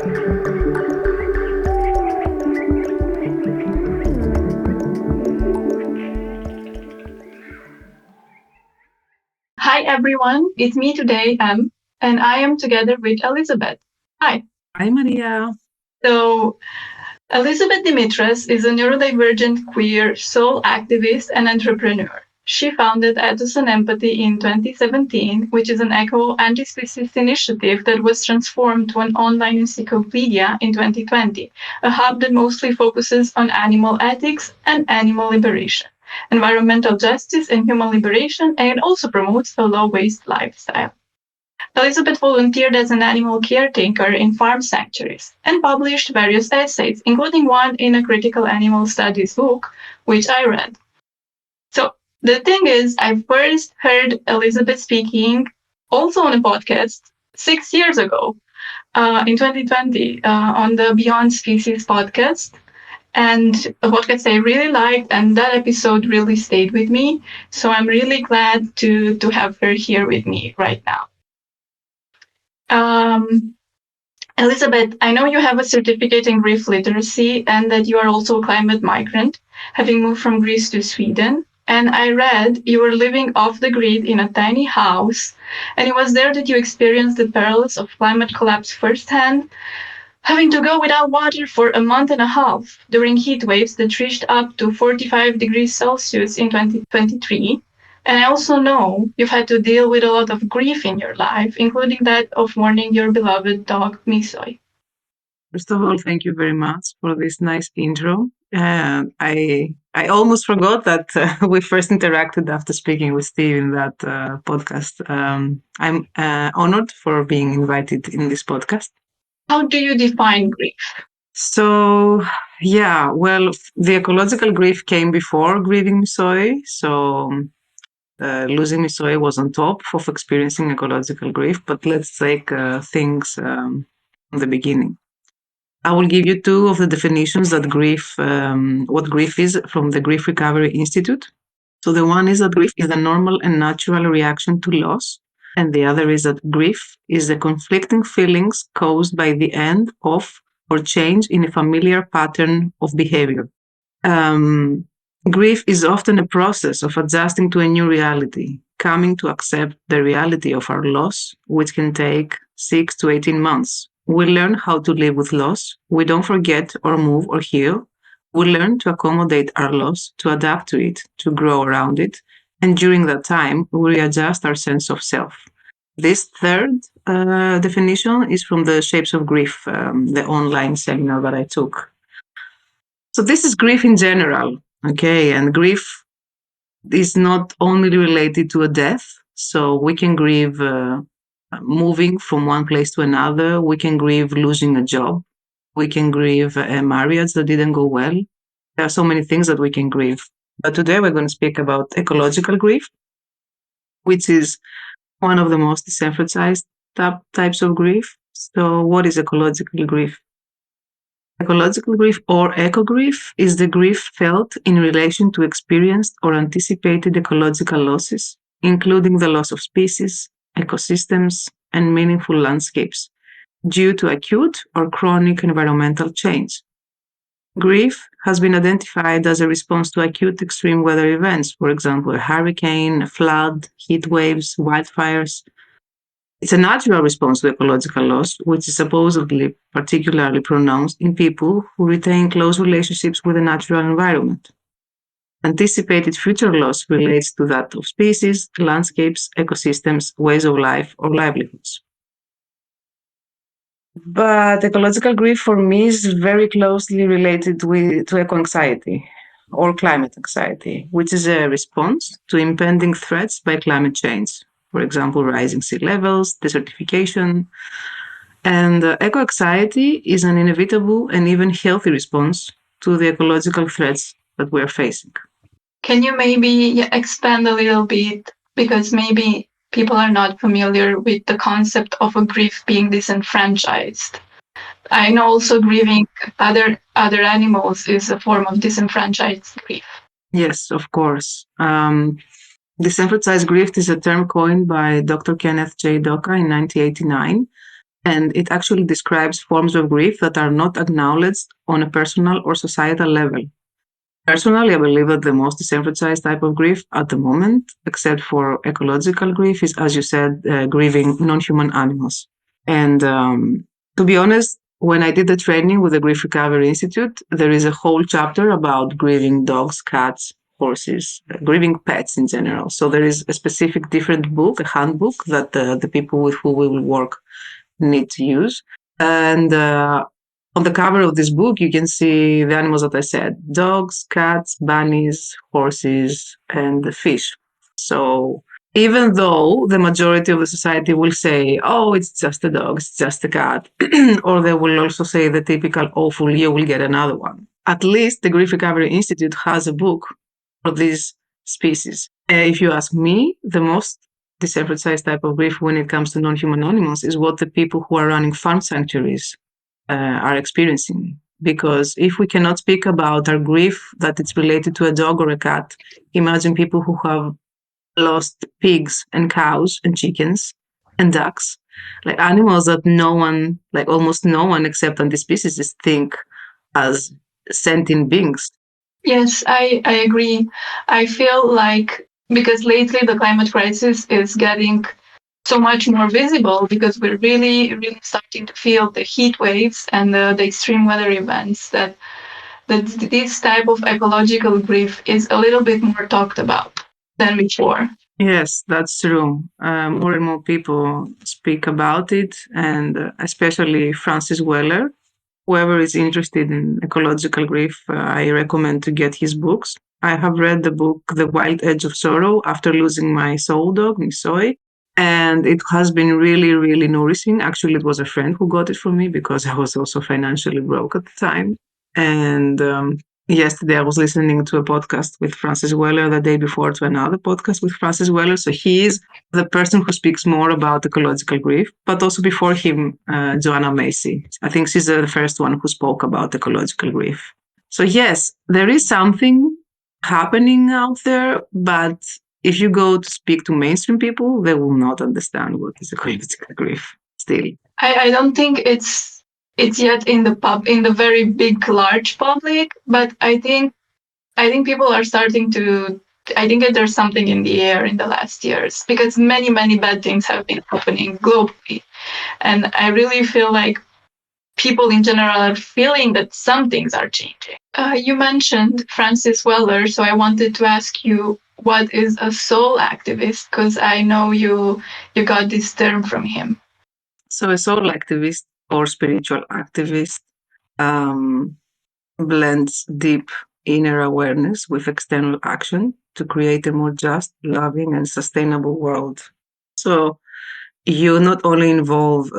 Hi everyone, it's me today, M, and I am together with Elisabeth. Hi. Hi, Maria. So, Elisabeth Dimitras is a neurodivergent queer soul activist and entrepreneur. She founded Ethos and Empathy in 2017, which is an eco-anti-speciesist initiative that was transformed to an online encyclopedia in 2020, a hub that mostly focuses on animal ethics and animal liberation, environmental justice and human liberation, and it also promotes a low-waste lifestyle. Elisabeth volunteered as an animal caretaker in farm sanctuaries and published various essays, including one in a critical animal studies book, which I read. So the thing is, I first heard Elisabeth speaking also on a podcast 6 years ago, in 2020, on the Beyond Species podcast. And a podcast I really liked, and that episode really stayed with me. So I'm really glad to have her here with me right now. Elisabeth, I know you have a certificate in grief literacy and that you are also a climate migrant, having moved from Greece to Sweden. And I read you were living off the grid in a tiny house, and it was there that you experienced the perils of climate collapse firsthand, having to go without water for a month and a half during heat waves that reached up to 45 degrees Celsius in 2023. And I also know you've had to deal with a lot of grief in your life, including that of mourning your beloved dog, Misoy. First of all, thank you very much for this nice intro. I almost forgot that we first interacted after speaking with Steve in that podcast. I'm honored for being invited in this podcast. How do you define grief? So, yeah, well, the ecological grief came before grieving Misoy. So, losing Misoy was on top of experiencing ecological grief. But let's take things from the beginning. I will give you two of the definitions that what grief is from the Grief Recovery Institute. So the one is that grief is the normal and natural reaction to loss. And the other is that grief is the conflicting feelings caused by the end of or change in a familiar pattern of behavior. Grief is often a process of adjusting to a new reality, coming to accept the reality of our loss, which can take 6 to 18 months. We learn how to live with loss. We don't forget or move or heal. We learn to accommodate our loss, to adapt to it, to grow around it. And during that time, we readjust our sense of self. This third definition is from the Shapes of Grief, the online seminar that I took. So this is grief in general, okay? And grief is not only related to a death. So we can grieve moving from one place to another. We can grieve losing a job. We can grieve a marriage that didn't go well. There are so many things that we can grieve. But today we're going to speak about ecological grief, which is one of the most disemphasized types of grief. So what is ecological grief? Ecological grief or eco-grief is the grief felt in relation to experienced or anticipated ecological losses, including the loss of species, ecosystems, and meaningful landscapes due to acute or chronic environmental change. Grief has been identified as a response to acute extreme weather events, for example, a hurricane, a flood, heat waves, wildfires. It's a natural response to ecological loss, which is supposedly particularly pronounced in people who retain close relationships with the natural environment. Anticipated future loss relates to that of species, landscapes, ecosystems, ways of life, or livelihoods. But ecological grief for me is very closely related to eco-anxiety or climate anxiety, which is a response to impending threats by climate change. For example, rising sea levels, desertification. And eco-anxiety is an inevitable and even healthy response to the ecological threats that we're facing. Can you maybe expand a little bit? Because maybe people are not familiar with the concept of a grief being disenfranchised. I know also grieving other animals is a form of disenfranchised grief. Yes, of course. Disenfranchised grief is a term coined by Dr. Kenneth J. Doka in 1989, And it actually describes forms of grief that are not acknowledged on a personal or societal level. Personally, I believe that the most disenfranchised type of grief at the moment, except for ecological grief, is, as you said, grieving non-human animals. And to be honest, when I did the training with the Grief Recovery Institute, there is a whole chapter about grieving dogs, cats, horses, grieving pets in general. So there is a specific different book, a handbook that the people with who we will work need to use. And on the cover of this book, you can see the animals that I said: dogs, cats, bunnies, horses, and the fish. So even though the majority of the society will say, oh, it's just a dog, it's just a cat, or they will also say the typical, awful, you will get another one. At least the Grief Recovery Institute has a book for these species. If you ask me, the most disenfranchised type of grief when it comes to non-human animals is what the people who are running farm sanctuaries are experiencing. Because if we cannot speak about our grief that it's related to a dog or a cat, imagine people who have lost pigs and cows and chickens and ducks, like animals that no one, like almost no one except on these species, think as sentient beings. Yes, I agree. I feel like because lately the climate crisis is getting so much more visible because we're really starting to feel the heat waves and the extreme weather events that this type of ecological grief is a little bit more talked about than before. Yes, that's true. More and more people speak about it, and especially Francis Weller. Whoever is interested in ecological grief, I recommend to get his books. I have read the book The Wild Edge of Sorrow after losing my soul dog, Misoy, and it has been really nourishing. Actually, it was a friend who got it for me because I was also financially broke at the time. And yesterday I was listening to a podcast with Francis Weller, the day before to another podcast with Francis Weller. So he is the person who speaks more about ecological grief, but also before him, Joanna Macy. I think she's the first one who spoke about ecological grief. So yes, there is something happening out there, but if you go to speak to mainstream people, they will not understand what is ecological grief still. I don't think it's yet in the very big large public, but I think people are starting to. I think that there's something in the air in the last years because many bad things have been happening globally, and I really feel like people in general are feeling that some things are changing. You mentioned Francis Weller, so I wanted to ask you what is a soul activist because I know you got this term from him. So a soul activist or spiritual activist um, blends deep inner awareness with external action to create a more just, loving, and sustainable world. So you not only involve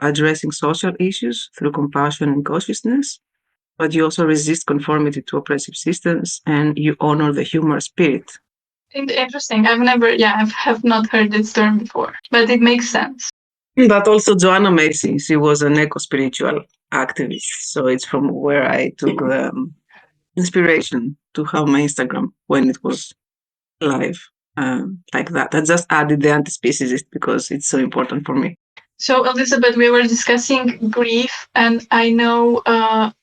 addressing social issues through compassion and consciousness, but you also resist conformity to oppressive systems and you honor the human spirit. Interesting. I've not heard this term before, but it makes sense. But also Joanna Macy, she was an eco-spiritual activist. So it's from where I took the inspiration to have my Instagram when it was live, like that. I just added the anti-speciesist because it's so important for me. So, Elisabeth, we were discussing grief, and I know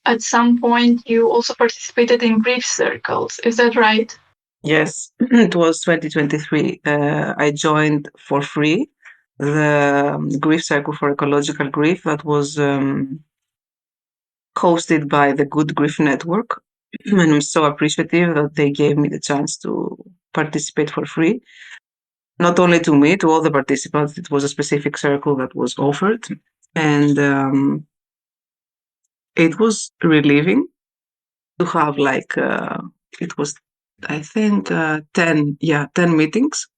at some point you also participated in grief circles. Is that right? Yes, it was 2023. I joined for free the Grief Circle for Ecological Grief that was hosted by the Good Grief Network. And I'm so appreciative that they gave me the chance to participate for free. Not only to me, to all the participants, it was a specific circle that was offered. And it was relieving to have it was, I think, 10 meetings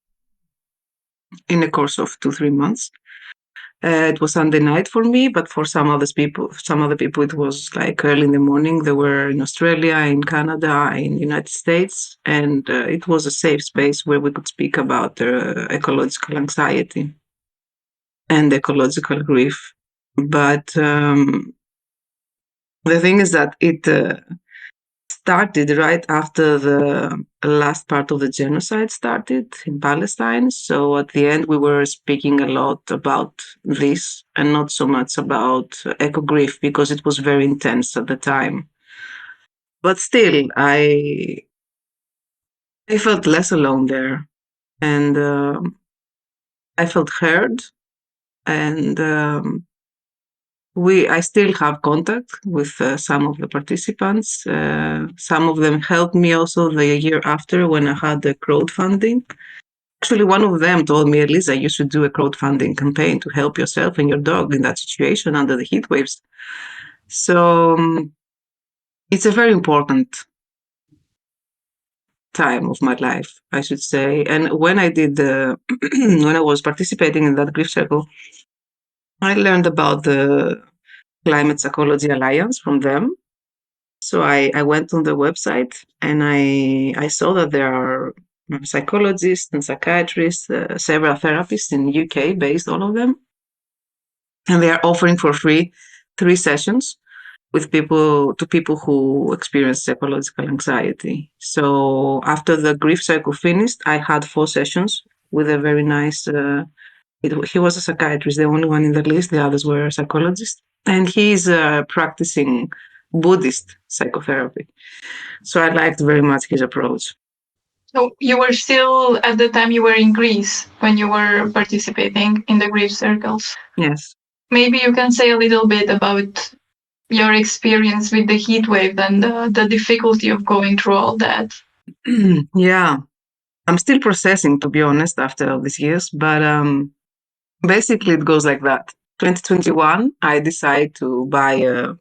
in the course of 2-3 months. It was Sunday night for me, but for some other people, it was like early in the morning. They were in Australia, in Canada, in United States, and it was a safe space where we could speak about ecological anxiety and ecological grief. But the thing is that it started right after the last part of the genocide started in Palestine. So at the end, we were speaking a lot about this and not so much about eco grief because it was very intense at the time. But still, I felt less alone there, and I felt heard, and I still have contact with some of the participants. Some of them helped me also the year after when I had the crowdfunding. Actually, one of them told me, Elisa, you should do a crowdfunding campaign to help yourself and your dog in that situation under the heat waves. So it's a very important time of my life, I should say. And when I did when I was participating in that grief circle, I learned about the Climate Psychology Alliance from them. So I went on the website and I saw that there are psychologists and psychiatrists, several therapists in UK based, all of them, and they are offering for free 3 sessions with people who experience psychological anxiety. So after the grief cycle finished, I had 4 sessions with a very nice. He was a psychiatrist, the only one in the list. The others were psychologists, and he's practicing Buddhist psychotherapy. So I liked very much his approach. So you were still, at the time you were in Greece when you were participating in the grief circles. Yes. Maybe you can say a little bit about your experience with the heat wave and the difficulty of going through all that. Yeah. I'm still processing, to be honest, after all these years, but basically it goes like that. 2021, I decided to buy a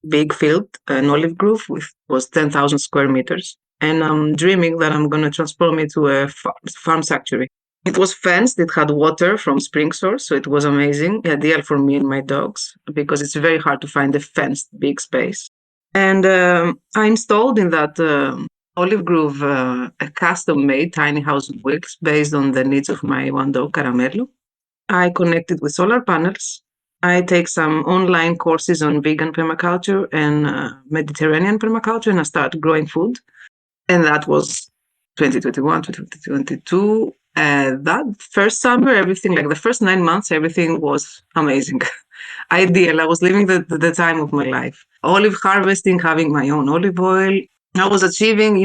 big field, an olive grove, with was 10,000 square meters. And I'm dreaming that I'm going to transform it to a farm sanctuary. It was fenced. It had water from spring source, so it was amazing, ideal for me and my dogs because it's very hard to find a fenced big space. And I installed in that olive grove a custom-made tiny house on wheels based on the needs of my one dog, Caramello. I connected with solar panels. I take some online courses on vegan permaculture and Mediterranean permaculture, and I started growing food. And that was 2021, 2022. That first summer, everything, like the first 9 months, everything was amazing. Ideal. I was living the time of my life. Olive harvesting, having my own olive oil. I was achieving,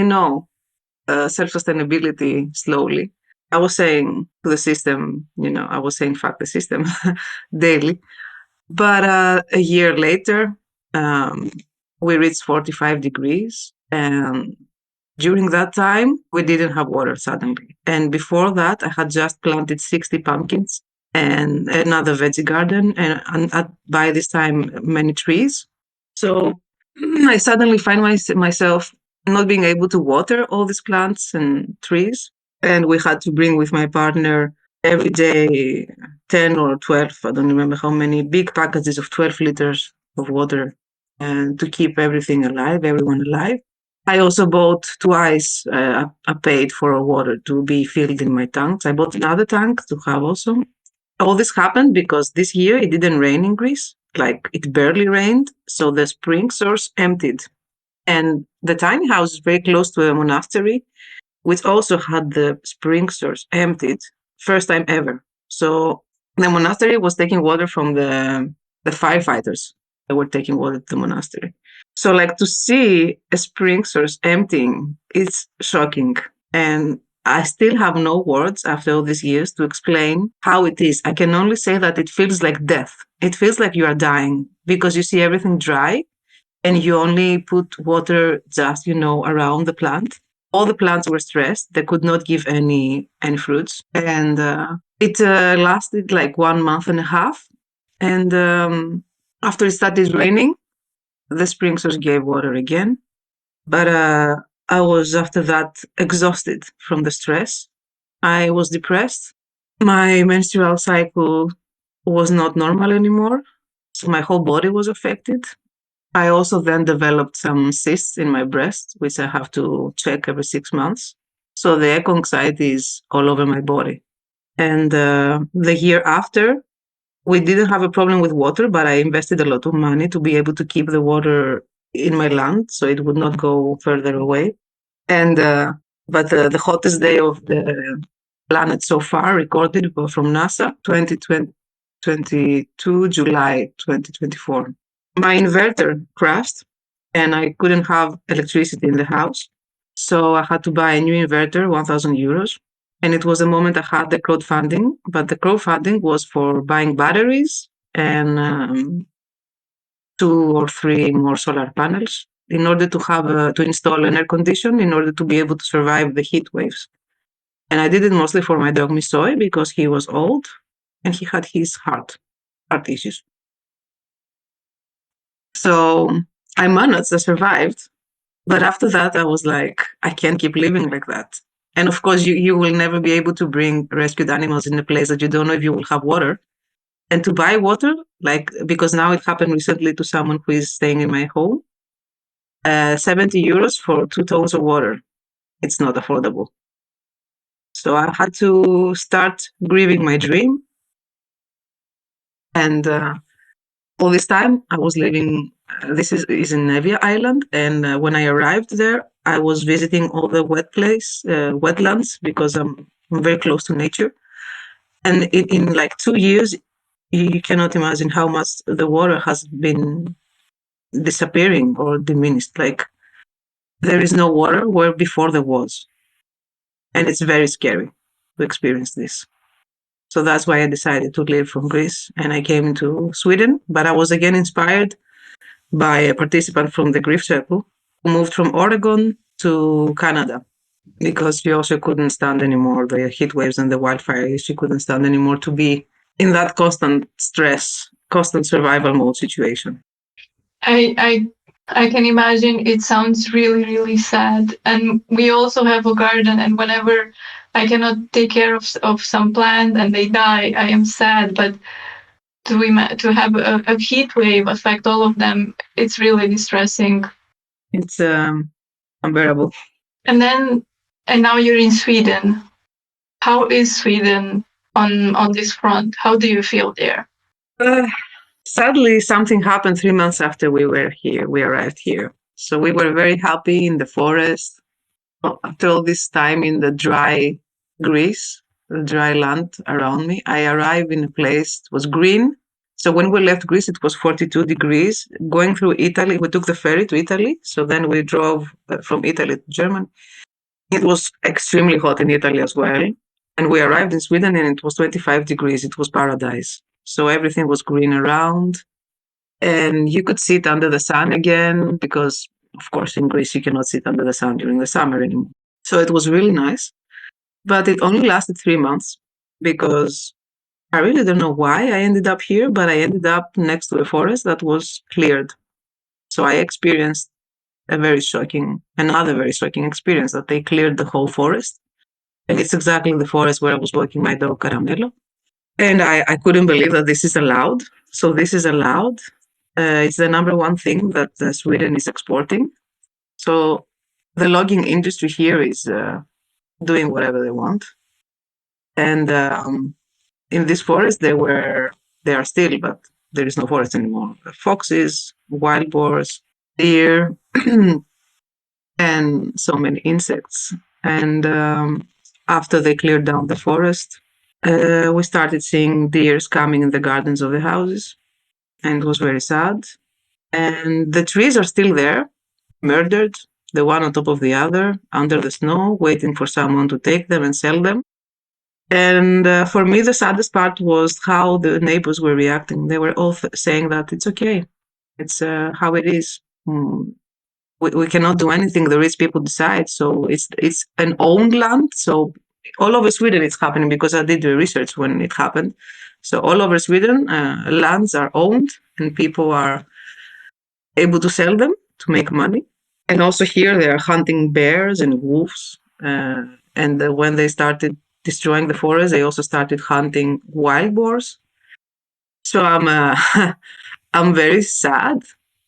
self-sustainability slowly. I was saying to the system, I was saying, fuck the system daily. But a year later, we reached 45 degrees. And during that time, we didn't have water suddenly. And before that, I had just planted 60 pumpkins and another veggie garden. And by this time, many trees. So I suddenly find myself not being able to water all these plants and trees. And we had to bring with my partner every day 10 or 12, I don't remember how many, big packages of 12 liters of water and to keep everything alive, everyone alive. I also bought twice, I paid for water to be filled in my tanks. I bought another tank to have also. All this happened because this year it didn't rain in Greece, like it barely rained. So the spring source emptied. And the tiny house is very close to a monastery, which also had the spring source emptied, first time ever. So the monastery was taking water from the firefighters that were taking water to the monastery. So like to see a spring source emptying, it's shocking. And I still have no words after all these years to explain how it is. I can only say that it feels like death. It feels like you are dying because you see everything dry and you only put water just, around the plant. All the plants were stressed. They could not give any fruits. And it lasted like 1.5 months. And after it started raining, the spring source gave water again. But I was after that exhausted from the stress. I was depressed. My menstrual cycle was not normal anymore. So my whole body was affected. I also then developed some cysts in my breast, which I have to check every 6 months. So the eco anxiety is all over my body. And the year after, we didn't have a problem with water, but I invested a lot of money to be able to keep the water in my land, so it would not go further away. And but the hottest day of the planet so far recorded from NASA, 2022 July 2024. My inverter crashed, and I couldn't have electricity in the house, so I had to buy a new inverter, 1,000 euros. And it was the moment I had the crowdfunding, but the crowdfunding was for buying batteries and 2 or 3 more solar panels in order to have to install an air condition in order to be able to survive the heat waves. And I did it mostly for my dog Misoy because he was old and he had his heart issues. So I managed, I survived. But after that, I was like, I can't keep living like that. And of course, you will never be able to bring rescued animals in a place that you don't know if you will have water. And to buy water, like, because now it happened recently to someone who is staying in my home, 70 euros for 2 tons of water. It's not affordable. So I had to start grieving my dream. And all this time, I was living, this is in Nevia Island. And when I arrived there, I was visiting all the wetlands, because I'm very close to nature. And in like 2 years, you cannot imagine how much the water has been disappearing or diminished. Like, there is no water where before there was. And it's very scary to experience this. So that's why I decided to leave from Greece and I came to Sweden. But I was again inspired by a participant from the Grief Circle who moved from Oregon to Canada because she also couldn't stand anymore the heat waves and the wildfires. She couldn't stand anymore to be in that constant stress, constant survival mode situation. I can imagine. It sounds really, really sad. And we also have a garden, and whenever I cannot take care of some plant and they die, I am sad. But to have a heat wave affect all of them, it's really distressing. It's unbearable. And now you're in Sweden. How is Sweden on this front? How do you feel there? Sadly, something happened 3 months after we were here. We arrived here. So we were very happy in the forest. After all this time in the dry Greece, the dry land around me, I arrived in a place that was green. So when we left Greece, it was 42 degrees. Going through Italy, we took the ferry to Italy. So then we drove from Italy to Germany. It was extremely hot in Italy as well. And we arrived in Sweden and it was 25 degrees. It was paradise. So everything was green around. And you could sit under the sun again because, of course, in Greece, you cannot sit under the sun during the summer anymore. So it was really nice. But it only lasted 3 months because I really don't know why I ended up here, but I ended up next to a forest that was cleared. So I experienced another very shocking experience that they cleared the whole forest. And it's exactly the forest where I was walking my dog Caramello. And I couldn't believe that this is allowed. So this is allowed. It's the number one thing that Sweden is exporting. So the logging industry here is doing whatever they want. And in this forest, they are still, but there is no forest anymore. Foxes, wild boars, deer, and so many insects. And after they cleared down the forest, we started seeing deers coming in the gardens of the houses, and it was very sad. And the trees are still there, murdered, the one on top of the other, under the snow, waiting for someone to take them and sell them. And for me, the saddest part was how the neighbors were reacting. They were all saying that it's okay, it's how it is. We cannot do anything. The rich people decide. So it's an owned land. So all over Sweden, it's happening because I did the research when it happened. So all over Sweden, lands are owned and people are able to sell them to make money. And also here, they are hunting bears and wolves. And when they started destroying the forest, they also started hunting wild boars. So I'm very sad,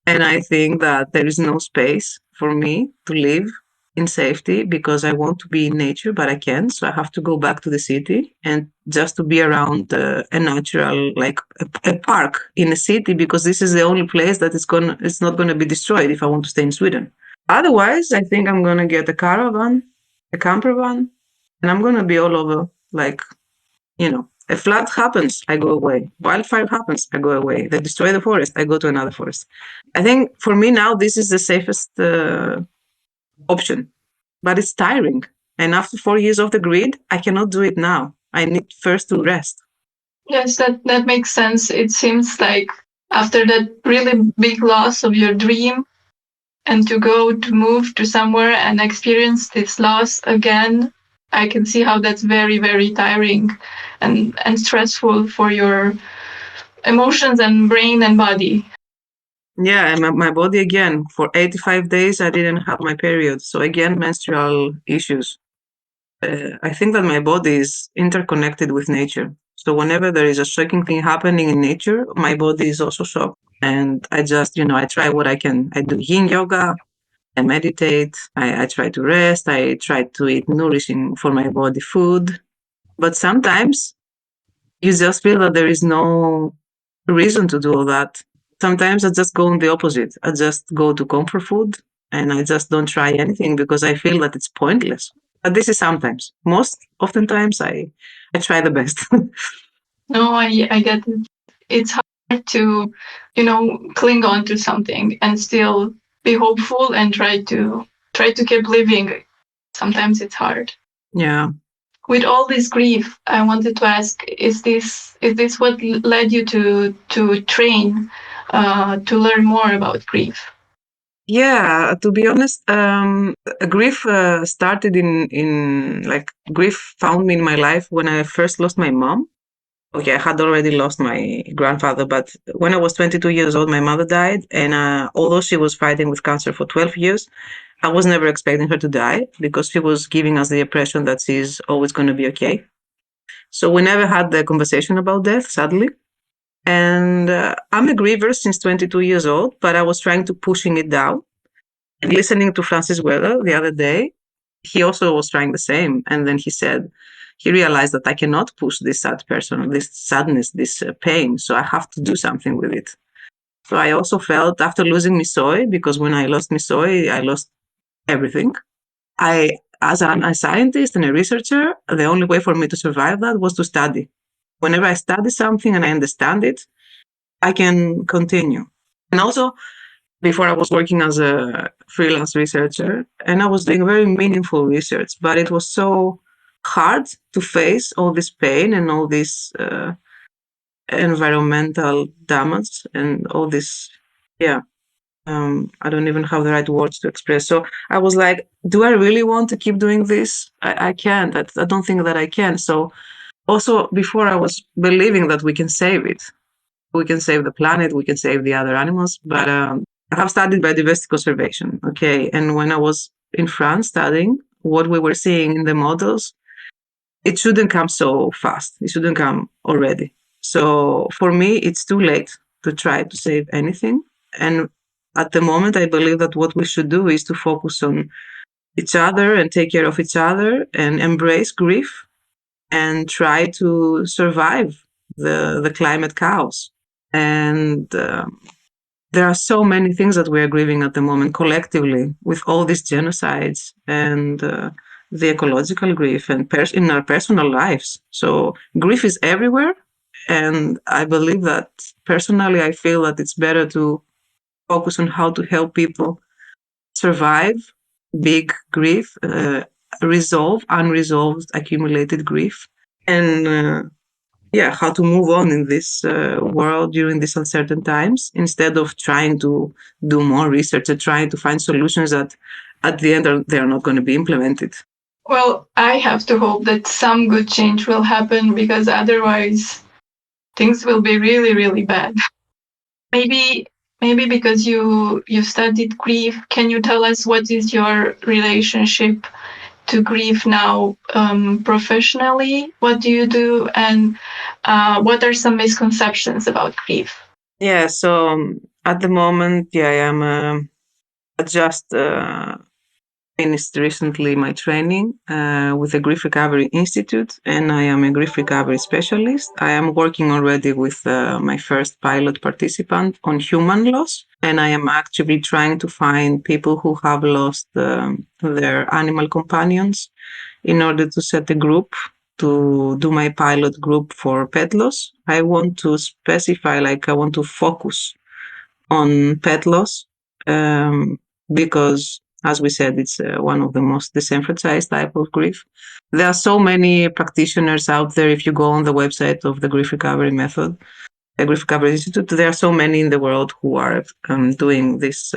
and I think that there is no space for me to live in safety because I want to be in nature, but I can't. So I have to go back to the city and just to be around a natural, like a park in a city, because this is the only place that it's not gonna be destroyed if I want to stay in Sweden. Otherwise, I think I'm gonna get a caravan, a camper van, and I'm gonna be all over. Like, a flood happens, I go away. Wildfire happens, I go away. They destroy the forest, I go to another forest. I think for me now, this is the safest option, but it's tiring. And after 4 years of the grid, I cannot do it now. I need first to rest. Yes, that makes sense. It seems like after that really big loss of your dream, and to move to somewhere and experience this loss again, I can see how that's very, very tiring and stressful for your emotions and brain and body. Yeah, and my body again, for 85 days, I didn't have my period. So again, menstrual issues. I think that my body is interconnected with nature. So whenever there is a shocking thing happening in nature, my body is also shocked. And I just, I try what I can. I do yin yoga, I meditate, I try to rest, I try to eat nourishing for my body food. But sometimes you just feel that there is no reason to do all that. Sometimes I just go on the opposite. I just go to comfort food and I just don't try anything because I feel that it's pointless. But this is sometimes. Oftentimes I try the best. No, I get it. It's hard to, cling on to something and still be hopeful and try to keep living. Sometimes it's hard. Yeah. With all this grief, I wanted to ask: is this what led you to train, to learn more about grief? Yeah, to be honest, grief started grief found me in my life when I first lost my mom. Okay, I had already lost my grandfather, but when I was 22 years old, my mother died. And although she was fighting with cancer for 12 years, I was never expecting her to die because she was giving us the impression that she's always going to be okay. So we never had the conversation about death, sadly. And I'm a griever since 22 years old, but I was trying to pushing it down. And listening to Francis Weller the other day, he also was trying the same. And then he realized that I cannot push this sad person, this sadness, this pain. So I have to do something with it. So I also felt after losing Misoy, because when I lost Misoy, I lost everything. As a scientist and a researcher, the only way for me to survive that was to study. Whenever I study something and I understand it, I can continue. And also, before I was working as a freelance researcher, and I was doing very meaningful research, but it was so hard to face all this pain and all this environmental damage and all this, yeah. I don't even have the right words to express. So I was like, do I really want to keep doing this? I can't. I don't think that I can. So also before I was believing that we can save it. We can save the planet, we can save the other animals. But I have studied biodiversity conservation. Okay. And when I was in France studying, what we were seeing in the models, it shouldn't come so fast. It shouldn't come already. So for me, it's too late to try to save anything. And at the moment, I believe that what we should do is to focus on each other and take care of each other and embrace grief and try to survive the climate chaos. And there are so many things that we are grieving at the moment collectively with all these genocides and the ecological grief and in our personal lives. So grief is everywhere. And I believe that personally, I feel that it's better to focus on how to help people survive big grief, resolve unresolved accumulated grief, and how to move on in this world during these uncertain times instead of trying to do more research and trying to find solutions that at the end they're not going to be implemented. Well, I have to hope that some good change will happen because otherwise things will be really, really bad. Maybe because you studied grief, can you tell us what is your relationship to grief now, professionally? What do you do, and what are some misconceptions about grief? Yeah, so at the moment, I am just finished recently my training with the Grief Recovery Institute, and I am a grief recovery specialist. I am working already with my first pilot participant on human loss, and I am actively trying to find people who have lost their animal companions in order to set a group to do my pilot group for pet loss. I want to specify, I want to focus on pet loss because, as we said, it's one of the most disenfranchised type of grief. There are so many practitioners out there. If you go on the website of the Grief Recovery Method, the Grief Recovery Institute, there are so many in the world who are doing this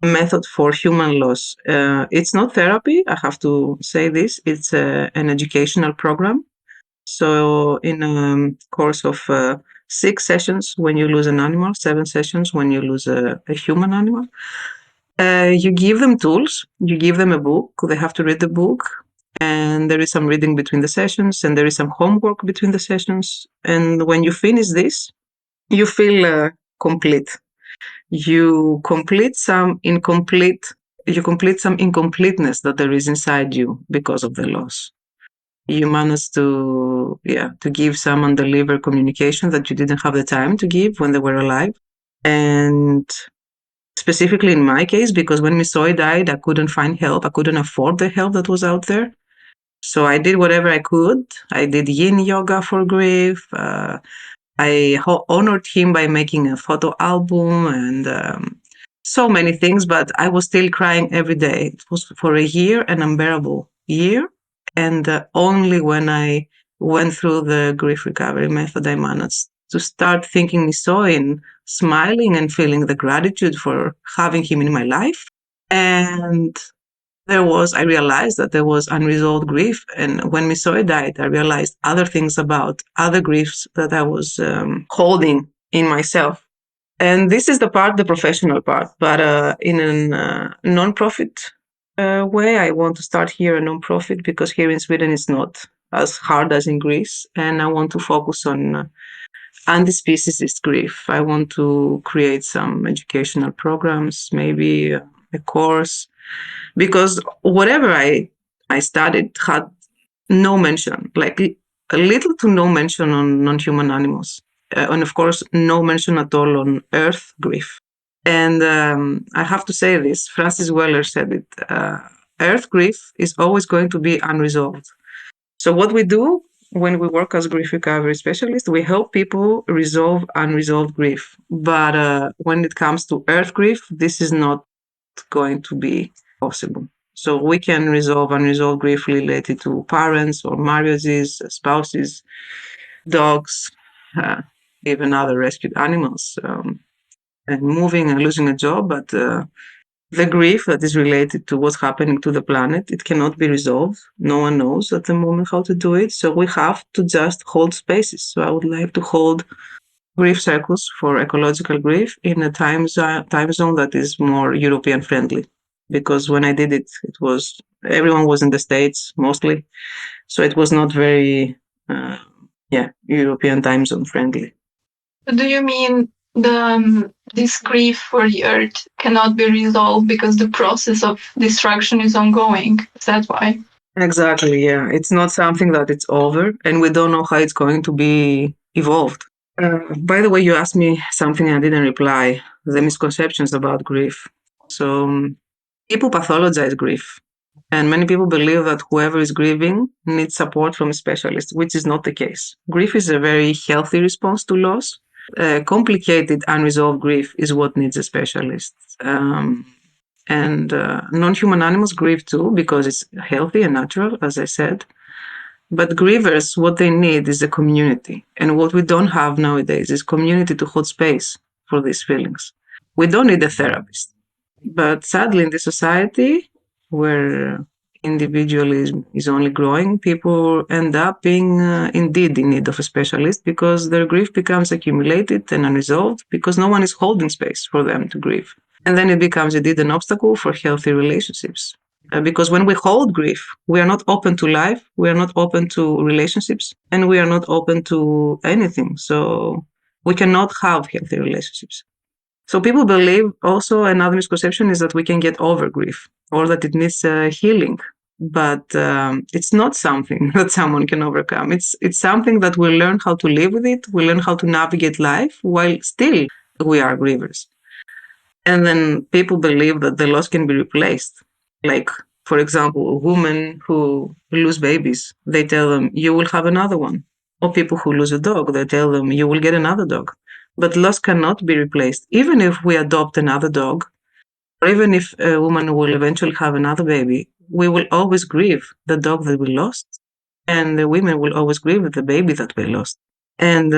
method for human loss. It's not therapy, I have to say this. It's an educational program. So in a course of 6 sessions when you lose an animal, 7 sessions when you lose a human animal, you give them tools, you give them a book, they have to read the book, and there is some reading between the sessions, and there is some homework between the sessions. And when you finish this, you feel complete. You complete some incompleteness that there is inside you because of the loss. You manage to give some undelivered communication that you didn't have the time to give when they were alive. And specifically in my case, because when Misoy died, I couldn't find help. I couldn't afford the help that was out there. So I did whatever I could. I did yin yoga for grief. I honored him by making a photo album and so many things, but I was still crying every day. It was for a year, an unbearable year. And only when I went through the grief recovery method, I managed to start thinking Misoy and smiling and feeling the gratitude for having him in my life. And I realized that there was unresolved grief. And when Misoy died, I realized other things about other griefs that I was holding in myself. And this is the professional part. But in a non-profit way, I want to start here a non-profit because here in Sweden it's not as hard as in Greece. And I want to focus on anti-speciesist grief. I want to create some educational programs, maybe a course, because whatever I studied had no mention, like a little to no mention on non-human animals. And of course, no mention at all on earth grief. And I have to say this, Francis Weller said it, earth grief is always going to be unresolved. So what we do when we work as grief recovery specialists, we help people resolve unresolved grief. But when it comes to earth grief, this is not going to be possible. So we can resolve unresolved grief related to parents or marriages, spouses, dogs, even other rescued animals, and moving and losing a job. But the grief that is related to what's happening to the planet, it cannot be resolved. No one knows at the moment how to do it. So we have to just hold spaces. So I would like to hold grief circles for ecological grief in a time zone that is more European friendly. Because when I did it, everyone was in the States mostly. So it was not very, European time zone friendly. Do you mean this grief for the earth cannot be resolved because the process of destruction is ongoing? Is that why? Exactly, yeah. It's not something that it's over, and we don't know how it's going to be evolved. By the way, you asked me something I didn't reply, the misconceptions about grief. So people pathologize grief. And many people believe that whoever is grieving needs support from a specialist, which is not the case. Grief is a very healthy response to loss. Complicated, unresolved grief is what needs a specialist. And non-human animals grieve too because it's healthy and natural, as I said. But grievers, what they need is a community. And what we don't have nowadays is community to hold space for these feelings. We don't need a therapist. But sadly, in this society where individualism is only growing, people end up being indeed in need of a specialist because their grief becomes accumulated and unresolved because no one is holding space for them to grieve. And then it becomes indeed an obstacle for healthy relationships. Because when we hold grief, we are not open to life, we are not open to relationships, and we are not open to anything. So we cannot have healthy relationships. So people believe also another misconception is that we can get over grief or that it needs healing. But it's not something that someone can overcome. It's something that we learn how to live with it. We learn how to navigate life while still we are grievers. And then people believe that the loss can be replaced. Like, for example, women who lose babies, they tell them, you will have another one. Or people who lose a dog, they tell them, you will get another dog. But loss cannot be replaced. Even if we adopt another dog, or even if a woman will eventually have another baby, we will always grieve the dog that we lost. And the women will always grieve the baby that we lost. And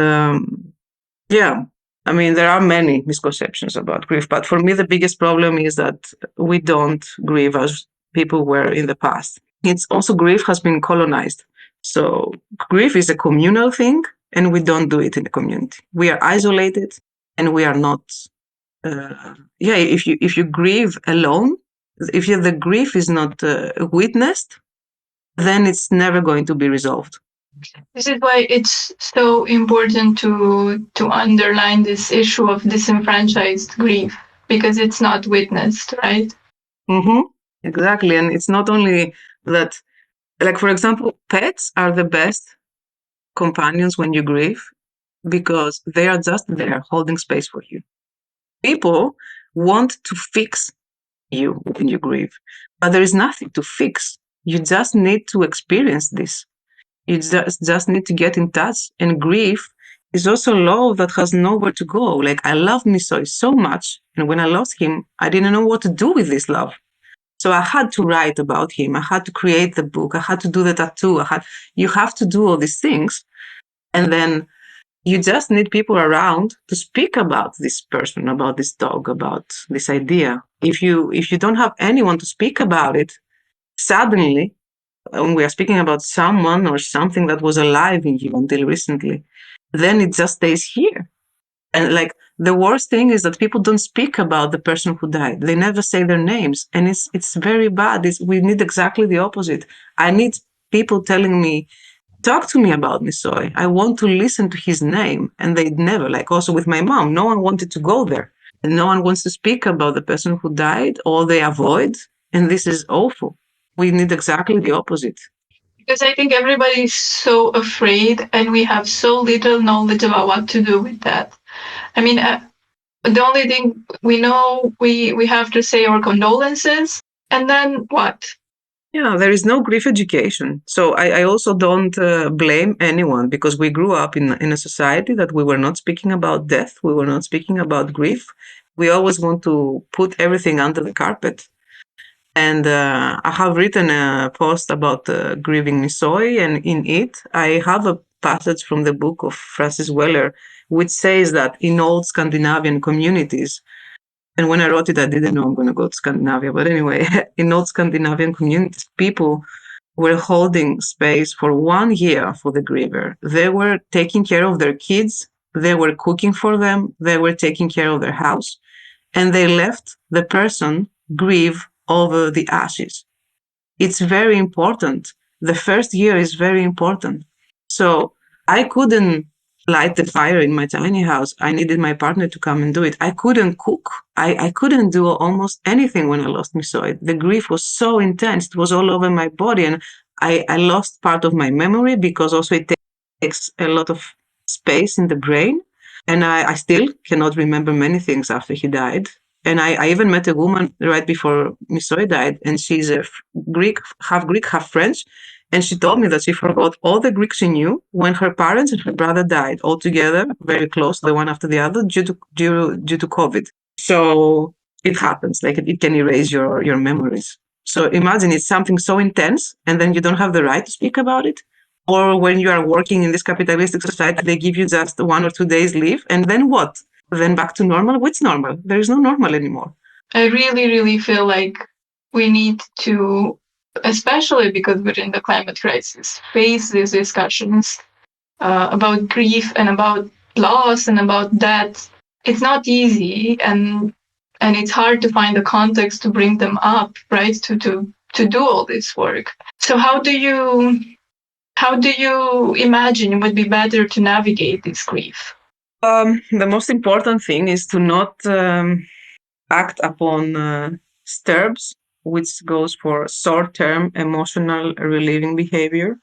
yeah, I mean, there are many misconceptions about grief, but for me, the biggest problem is that we don't grieve as people were in the past. It's also grief has been colonized. So grief is a communal thing, and we don't do it in the community. We are isolated, and we are not. If you grieve alone, if the grief is not witnessed, then it's never going to be resolved. This is why it's so important to underline this issue of disenfranchised grief, because it's not witnessed, right? Mm-hmm. Exactly. And it's not only that, like, for example, pets are the best companions when you grieve because they are just there holding space for you. People want to fix you when you grieve, but there is nothing to fix. You just need to experience this. You just need to get in touch. And grief is also love that has nowhere to go. Like, I love Misoy so much. And when I lost him, I didn't know what to do with this love. So I had to write about him. I had to create the book. I had to do the tattoo. You have to do all these things. And then you just need people around to speak about this person, about this dog, about this idea. If you don't have anyone to speak about it, suddenly, when we are speaking about someone or something that was alive in you until recently, then it just stays here. And like the worst thing is that people don't speak about the person who died. They never say their names. And it's very bad. We need exactly the opposite. I need people telling me, talk to me about Misoy. I want to listen to his name. And they never, like also with my mom, no one wanted to go there. And no one wants to speak about the person who died, or they avoid. And this is awful. We need exactly the opposite. Because I think everybody is so afraid and we have so little knowledge about what to do with that. I mean, the only thing we know, we have to say our condolences, and then what? Yeah, there is no grief education. So I also don't blame anyone because we grew up in a society that we were not speaking about death. We were not speaking about grief. We always want to put everything under the carpet. And I have written a post about grieving Misoy, and in it, I have a passage from the book of Francis Weller, which says that in old Scandinavian communities, and when I wrote it, I didn't know I'm going to go to Scandinavia. But anyway, in old Scandinavian communities, people were holding space for 1 year for the griever. They were taking care of their kids. They were cooking for them. They were taking care of their house. And they left the person grieve over the ashes. It's very important. The first year is very important. So I couldn't light the fire in my tiny house. I needed my partner to come and do it. I couldn't cook. I couldn't do almost anything when I lost Misoy. The grief was so intense. It was all over my body. And I lost part of my memory because also it takes a lot of space in the brain. And I still cannot remember many things after he died. And I even met a woman right before Misoy died, and she's a Greek, half French. And she told me that she forgot all the Greek she knew when her parents and her brother died all together, very close, the one after the other, due to COVID. So it happens, like it can erase your memories. So imagine it's something so intense, and then you don't have the right to speak about it. Or when you are working in this capitalistic society, they give you just 1 or 2 days leave, and then what? Then back to normal? What's normal? There is no normal anymore. I really, really feel like we need to, especially because we're in the climate crisis, face these discussions about grief and about loss and about death. It's not easy, and it's hard to find the context to bring them up, right? To do all this work. So how do you imagine it would be better to navigate this grief? The most important thing is to not act upon STERBs, which goes for short-term emotional relieving behavior.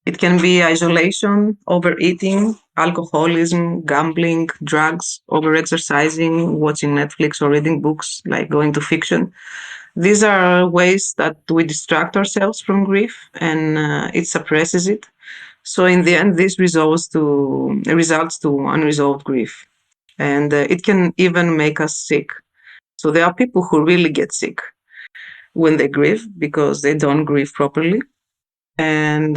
It can be isolation, overeating, alcoholism, gambling, drugs, overexercising, watching Netflix or reading books, like going to fiction. These are ways that we distract ourselves from grief, and it suppresses it. So in the end, this results to unresolved grief, and it can even make us sick. So there are people who really get sick when they grieve because they don't grieve properly. And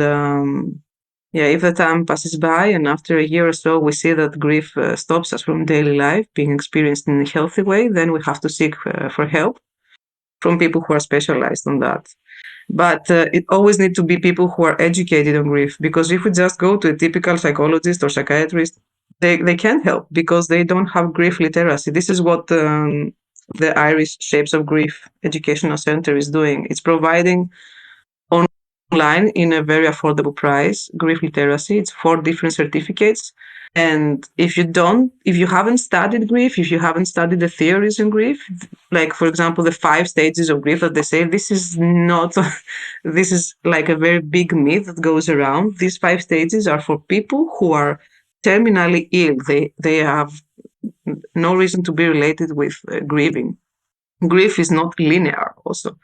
yeah, if the time passes by and after a year or so we see that grief stops us from daily life being experienced in a healthy way, then we have to seek for help from people who are specialized on that. But it always needs to be people who are educated on grief, because if we just go to a typical psychologist or psychiatrist, they can't help because they don't have grief literacy. This is what the Irish Shapes of Grief Educational Center is doing. It's providing online in a very affordable price grief literacy. It's 4 different certificates. And if you haven't studied grief, if you haven't studied the theories in grief, like for example, the 5 stages of grief that they say, this is not, this is like a very big myth that goes around. These 5 stages are for people who are terminally ill. They have no reason to be related with grieving. Grief is not linear also.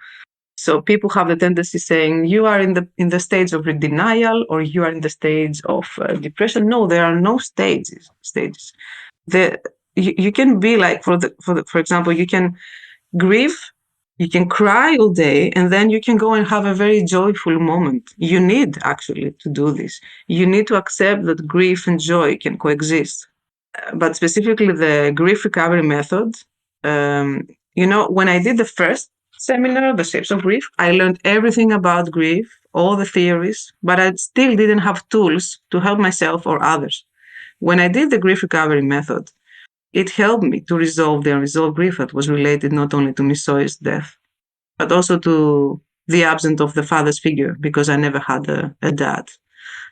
So people have the tendency saying you are in the stage of denial or you are in the stage of depression. No, there are no stages. You can be like for example, you can grieve, you can cry all day, and then you can go and have a very joyful moment. You need actually to do this. You need to accept that grief and joy can coexist. But specifically the grief recovery method, when I did the first seminar, The Shapes of Grief, I learned everything about grief, all the theories, but I still didn't have tools to help myself or others. When I did the grief recovery method, it helped me to resolve the unresolved grief that was related not only to Misoy's death, but also to the absence of the father's figure, because I never had a dad.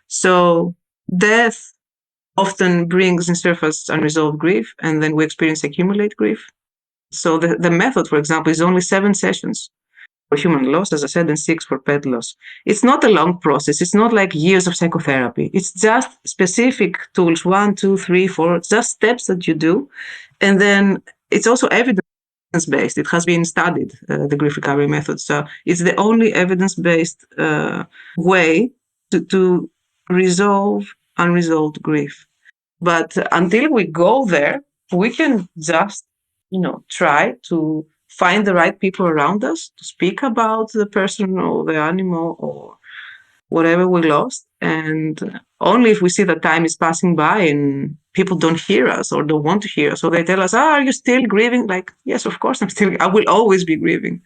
So death often brings in surface unresolved grief, and then we experience accumulate grief. So the method, for example, is only 7 sessions for human loss, as I said, and 6 for pet loss. It's not a long process. It's not like years of psychotherapy. It's just specific tools, 1, 2, 3, 4, just steps that you do. And then it's also evidence-based. It has been studied, the grief recovery method. So it's the only evidence-based way to resolve unresolved grief. But until we go there, we can just, try to find the right people around us to speak about the person or the animal or whatever we lost. And only if we see that time is passing by and people don't hear us or don't want to hear us, or they tell us, are you still grieving? Like, yes, of course I will always be grieving.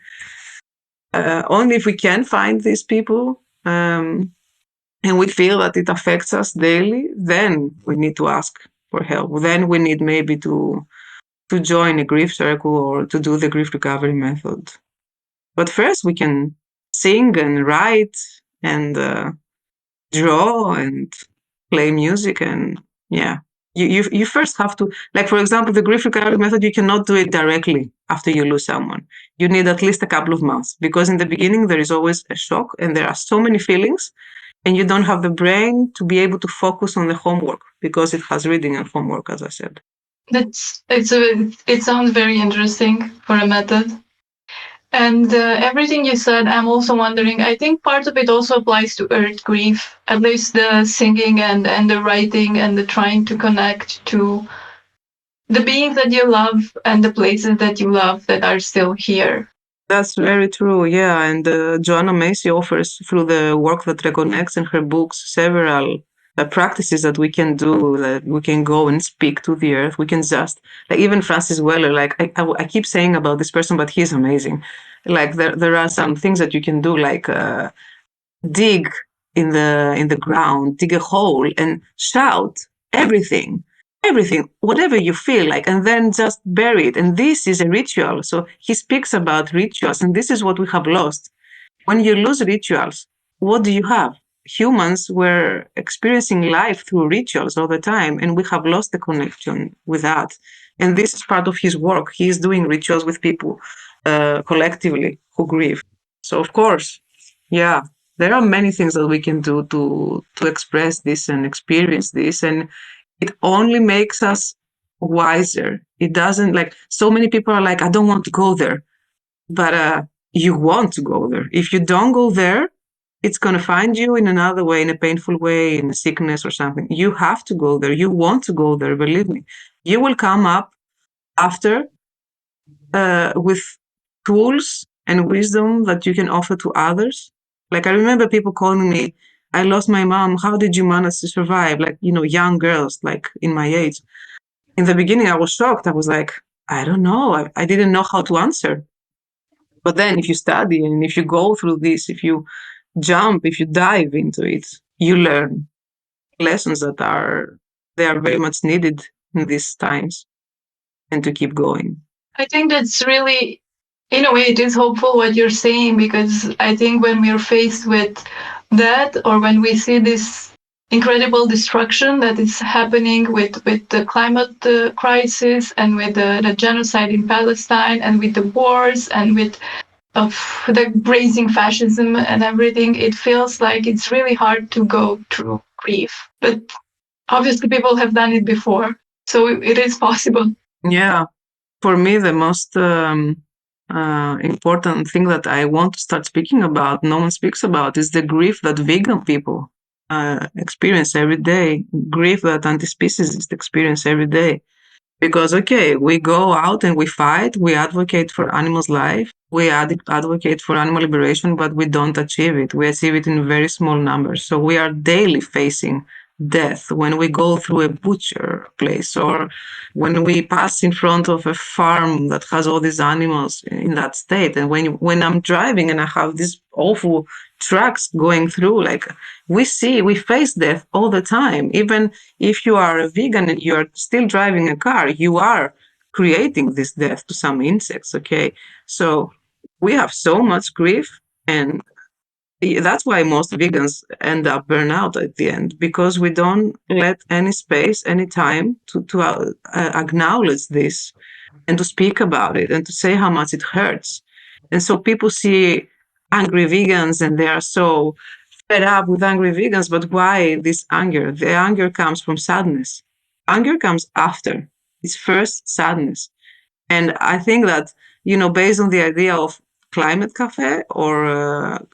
Only if we can find these people, and we feel that it affects us daily, then we need to ask for help. Then we need maybe to join a grief circle or to do the grief recovery method. But first we can sing and write and draw and play music. And yeah, you first have to, like, for example, the grief recovery method, you cannot do it directly after you lose someone. You need at least a couple of months, because in the beginning there is always a shock and there are so many feelings, and you don't have the brain to be able to focus on the homework because it has reading and homework, as I said. It sounds very interesting for a method. And everything you said, I'm also wondering, I think part of it also applies to earth grief, at least the singing and the writing and the trying to connect to the beings that you love and the places that you love that are still here. That's very true, yeah. And Joanna Macy offers, through the work that reconnects in her books, several practices that we can do, that we can go and speak to the earth. We can just, like even Francis Weller, like I keep saying about this person, but he's amazing. Like there are some things that you can do, like dig in the ground, dig a hole and shout everything, whatever you feel like, and then just bury it. And this is a ritual. So he speaks about rituals, and this is what we have lost. When you lose rituals, what do you have? humans were experiencing life through rituals all the time, and we have lost the connection with that. And this is part of his work. He is doing rituals with people collectively who grieve. So, of course, yeah, there are many things that we can do to express this and experience this, and it only makes us wiser. It doesn't, like, so many people are like, I don't want to go there, but you want to go there. If you don't go there, it's going to find you in another way, in a painful way, in a sickness or something. You have to go there. You want to go there, believe me. You will come up after with tools and wisdom that you can offer to others. Like, I remember people calling me, I lost my mom. How did you manage to survive? Like, young girls, like in my age. In the beginning, I was shocked. I was like, I don't know. I didn't know how to answer. But then if you study and if you go through this, if you jump, if you dive into it, you learn lessons they are very much needed in these times, and to keep going. I think that's really, in a way, it is hopeful what you're saying, because I think when we're faced with that, or when we see this incredible destruction that is happening with the climate crisis, and with the genocide in Palestine, and with the wars, and with of the grazing fascism and everything, it feels like it's really hard to go through grief. But obviously, people have done it before, so it is possible. Yeah, for me, the most important thing that I want to start speaking about, no one speaks about, is the grief that vegan people experience every day, grief that anti-speciesists experience every day. Because, okay, we go out and we fight, we advocate for animals' life, we advocate for animal liberation, but we don't achieve it. We achieve it in very small numbers. So we are daily facing death when we go through a butcher place, or when we pass in front of a farm that has all these animals in that state. And when I'm driving and I have these awful trucks going through, like, we face death all the time. Even if you are a vegan and you're still driving a car, you are creating this death to some insects. Okay. So we have so much grief, and that's why most vegans end up burn out at the end, because we don't let any space, any time to acknowledge this, and to speak about it, and to say how much it hurts. And so people see angry vegans and they are so fed up with angry vegans. But why this anger? The anger comes from sadness. Anger comes after. It's first sadness. And I think that, based on the idea of climate cafe, or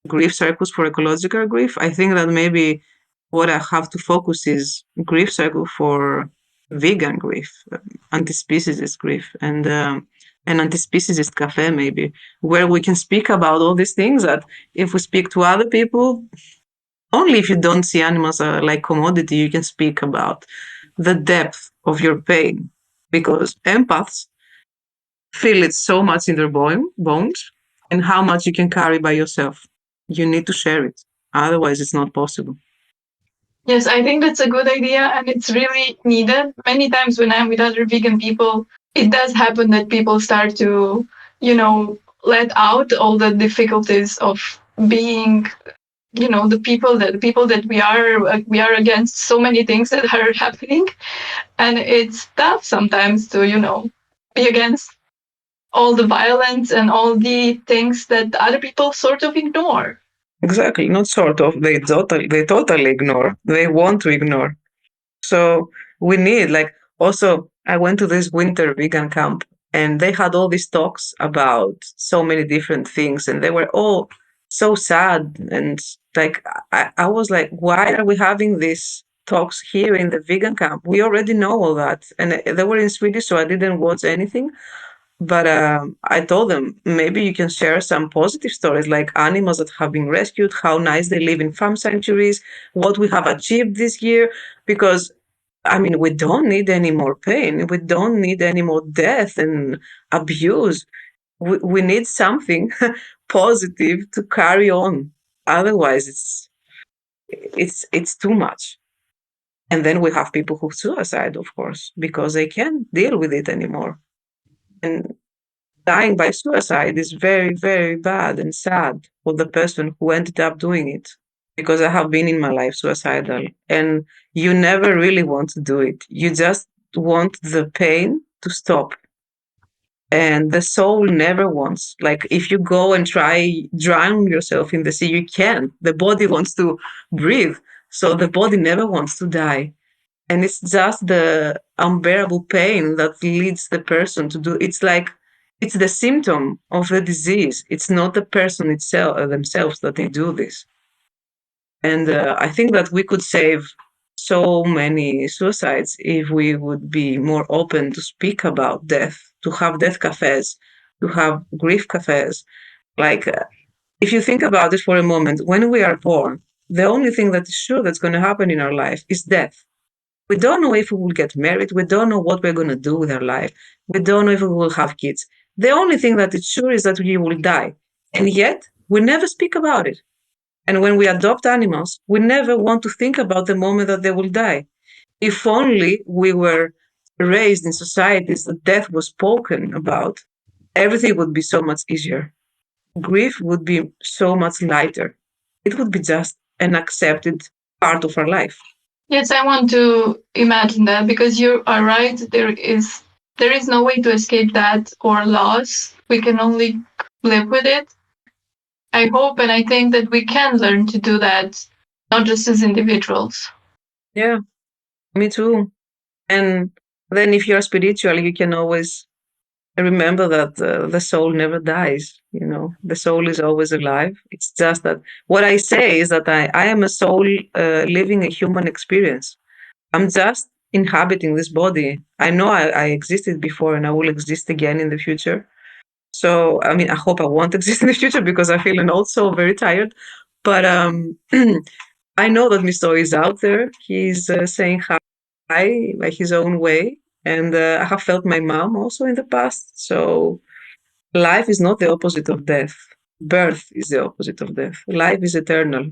grief circles for ecological grief, I think that maybe what I have to focus is grief circle for vegan grief, anti-speciesist grief, and an anti-speciesist cafe, maybe, where we can speak about all these things that if we speak to other people, only if you don't see animals like commodity, you can speak about the depth of your pain, because empaths feel it so much in their bones, and how much you can carry by yourself. You need to share it. Otherwise, it's not possible. Yes, I think that's a good idea, and it's really needed. Many times when I'm with other vegan people, it does happen that people start to, let out all the difficulties of being, the people that we are against so many things that are happening, and it's tough sometimes to, be against all the violence and all the things that other people sort of ignore. Exactly, not sort of. They totally ignore. They want to ignore. So we need, like, also, I went to this winter vegan camp, and they had all these talks about so many different things, and they were all so sad. And, like, I was like, why are we having these talks here in the vegan camp? We already know all that. And they were in Swedish, so I didn't watch anything. But I told them, maybe you can share some positive stories, like animals that have been rescued, how nice they live in farm sanctuaries, what we have achieved this year. Because, I mean, we don't need any more pain. We don't need any more death and abuse. We need something positive to carry on. Otherwise, it's too much. And then we have people who suicide, of course, because they can't deal with it anymore. And dying by suicide is very, very bad and sad for the person who ended up doing it. because I have been in my life suicidal, and you never really want to do it. You just want the pain to stop. And the soul never wants. Like if you go and try drown yourself in the sea, you can. The body wants to breathe. So the body never wants to die. And it's just the unbearable pain that leads the person to do it's like it's the symptom of the disease. It's not the person itself themselves that they do this. And I think that we could save so many suicides if we would be more open to speak about death, to have death cafes, to have grief cafes. Like, if you think about it for a moment, when we are born, the only thing that is sure that's going to happen in our life is death. We don't know if we will get married. We don't know what we're going to do with our life. We don't know if we will have kids. The only thing that is sure is that we will die. And yet, we never speak about it. And when we adopt animals, we never want to think about the moment that they will die. If only we were raised in societies that death was spoken about, everything would be so much easier. Grief would be so much lighter. It would be just an accepted part of our life. Yes, I want to imagine that because you are right. There is no way to escape that or loss. We can only live with it. I hope and I think that we can learn to do that, not just as individuals. Yeah, me too. And then if you're spiritual, you can always remember that the soul never dies. The soul is always alive. It's just that what I say is that I am a soul living a human experience. I'm just inhabiting this body. I know I existed before and I will exist again in the future. So, I mean, I hope I won't exist in the future because I feel also very tired. But I know that Misoy is out there. He's saying hi by his own way. And I have felt my mom also in the past. So life is not the opposite of death. Birth is the opposite of death. Life is eternal.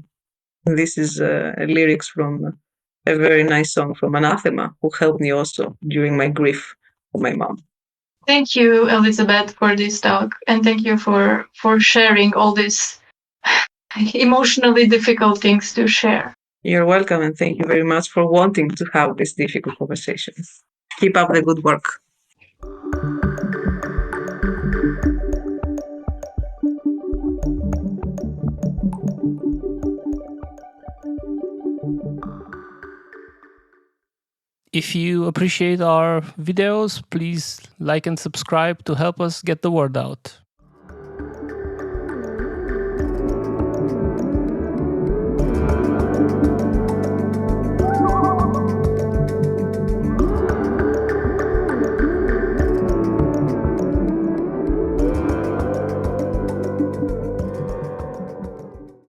And this is lyrics from a very nice song from Anathema, who helped me also during my grief for my mom. Thank you, Elisabeth, for this talk, and thank you for sharing all these emotionally difficult things to share. You're welcome, and thank you very much for wanting to have this difficult conversation. Keep up the good work. If you appreciate our videos, please like and subscribe to help us get the word out.